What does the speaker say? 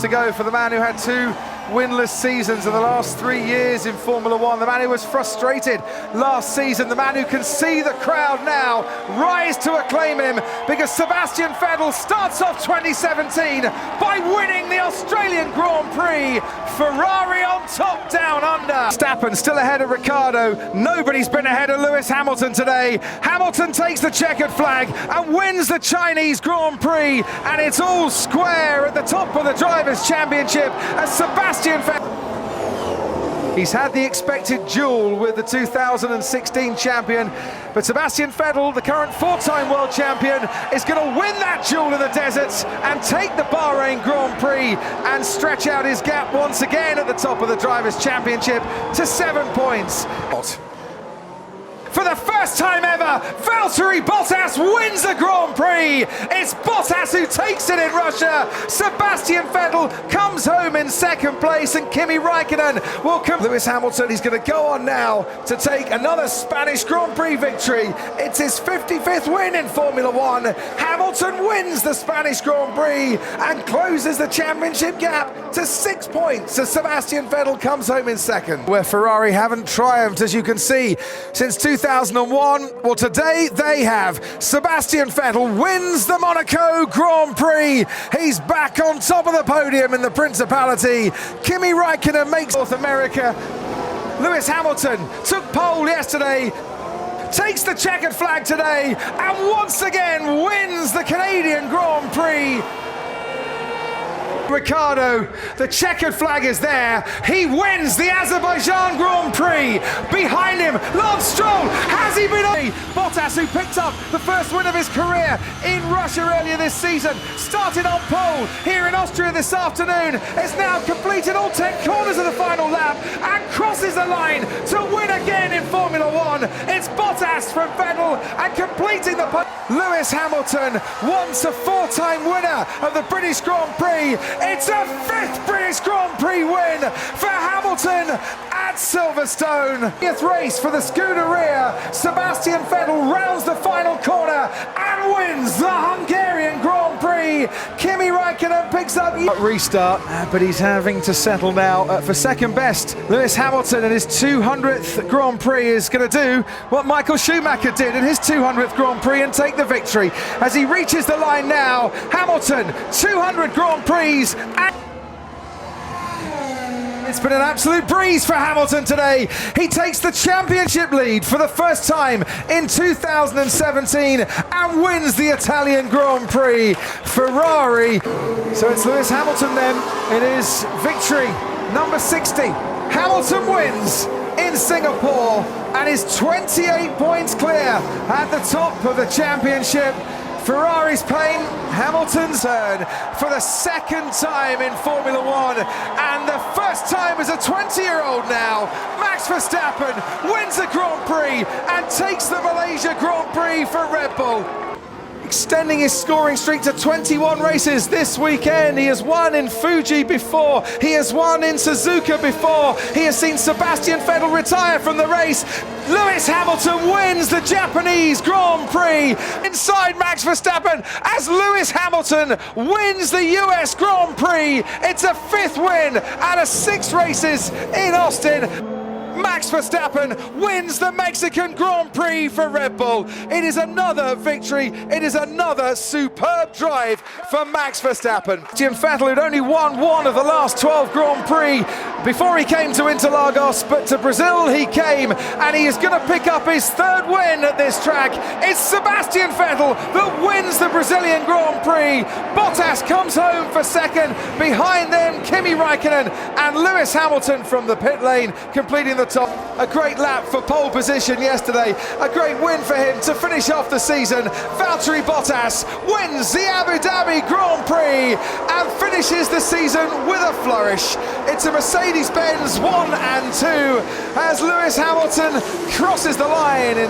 To go for the man who had two winless seasons in the last 3 years in Formula One, the man who was frustrated last season, the man who can see the crowd now rise to acclaim him, because Sebastian Vettel starts off 2017 by winning the Australian Grand Prix. Ferrari on top, down under. Verstappen still ahead of Ricciardo. Nobody's been ahead of Lewis Hamilton today. Hamilton takes the checkered flag and wins the Chinese Grand Prix, and it's all square at the top of the Drivers' Championship as Sebastian Vettel. He's had the expected duel with the 2016 champion, but Sebastian Vettel, the current four-time world champion, is going to win that duel in the deserts and take the Bahrain Grand Prix and stretch out his gap once again at the top of the Drivers' Championship to 7 points. For the first time ever, Valtteri Bottas wins the Grand Prix. It's Bottas who takes it in Russia. Sebastian Vettel comes home in second place, and Kimi Raikkonen will come. Lewis Hamilton, he's going to go on now to take another Spanish Grand Prix victory. It's his 55th win in Formula One. Hamilton wins the Spanish Grand Prix and closes the championship gap to 6 points as Sebastian Vettel comes home in second. Where Ferrari haven't triumphed, as you can see, since 2001, well, today they have. Sebastian Vettel wins the Monaco Grand Prix. He's back on top of the podium in the Principality. Kimi Raikkonen makes North America. Lewis Hamilton took pole yesterday, takes the checkered flag today, and once again wins the Canadian Grand Prix. Ricciardo, the checkered flag is there. He wins the Azerbaijan Grand Prix. Behind him, Lance Stroll. Has he been? Bottas, who picked up the first win of his career in Russia earlier this season, started on pole here in Austria this afternoon, has now completed all 10 corners of the final lap and crosses the line to win again in Formula One. It's Bottas from Vettel and completing the Lewis Hamilton, once a four-time winner of the British Grand Prix. It's a fifth British Grand Prix win for Hamilton at Silverstone. 5th race for the Scuderia. Sebastian Vettel rounds the final corner and wins the Hungarian Grand Prix. Kimi Raikkonen picks up restart, but he's having to settle now for second best. Lewis Hamilton in his 200th Grand Prix is going to do what Michael Schumacher did in his 200th Grand Prix and take the victory. As he reaches the line now, Hamilton, 200 Grand Prix. It's been an absolute breeze for Hamilton today. He takes the championship lead for the first time in 2017 and wins the Italian Grand Prix. Ferrari. So it's Lewis Hamilton then. It is victory number 60. Hamilton wins in Singapore and is 28 points clear at the top of the championship. Ferrari's plane, Hamilton's turn for the second time in Formula One, and the first time as a 20-year-old now. Max Verstappen wins the Grand Prix and takes the Malaysia Grand Prix for Red Bull. Extending his scoring streak to 21 races this weekend. He has won in Fuji before. He has won in Suzuka before. He has seen Sebastian Vettel retire from the race. Lewis Hamilton wins the Japanese Grand Prix inside Max Verstappen as Lewis Hamilton wins the US Grand Prix. It's a 5th win out of 6 races in Austin. Max Verstappen wins the Mexican Grand Prix for Red Bull. It is another victory. It is another superb drive for Max Verstappen. Sebastian Vettel had only won one of the last 12 Grand Prix before he came to Interlagos, but to Brazil he came, and he is going to pick up his 3rd win at this track. It's Sebastian Vettel that wins the Brazilian Grand Prix. Bottas comes home for second. Behind them, Kimi Raikkonen and Lewis Hamilton from the pit lane, completing the top. A great lap for pole position yesterday. A great win for him to finish off the season. Valtteri Bottas wins the Abu Dhabi Grand Prix and finishes the season with a flourish. It's a Mercedes-Benz 1 and 2 as Lewis Hamilton crosses the line in